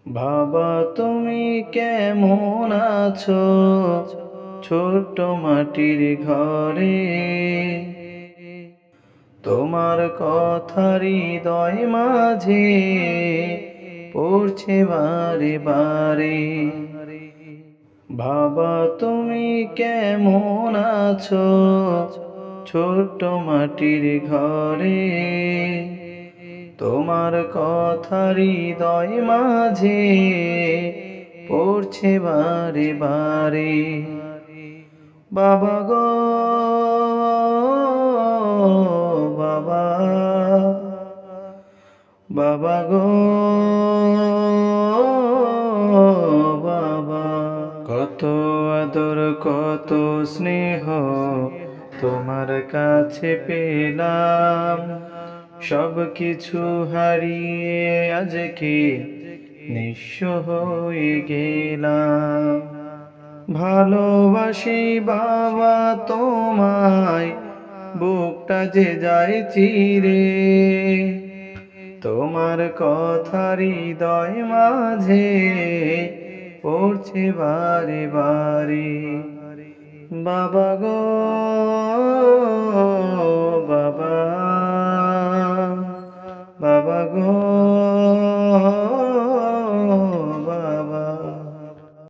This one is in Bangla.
বাবা তুমি কেমন আছো ছোট্ট মাটির ঘরে? তোমার কথা হৃদয় মাঝে পড়ছে বারে বারে। বাবা তুমি কেমন আছো ছোট্ট মাটির ঘরে? তোমার কথা হৃদয় মাঝে পড়ছে বারে বারে। বাবা গো বাবা, বাবা গো বাবা, কত আদর কত স্নেহ তোমার কাছে পেলাম, সব কিছু হারিয়ে আজকে নিঃস্ব হয়ে গেলাম। ভালোবাসি বাবা তোমায়, বুকটা যে যায় চিরে, তোমার কথা হৃদয় মাঝে পড়ছে বারে বারে। বাবা গো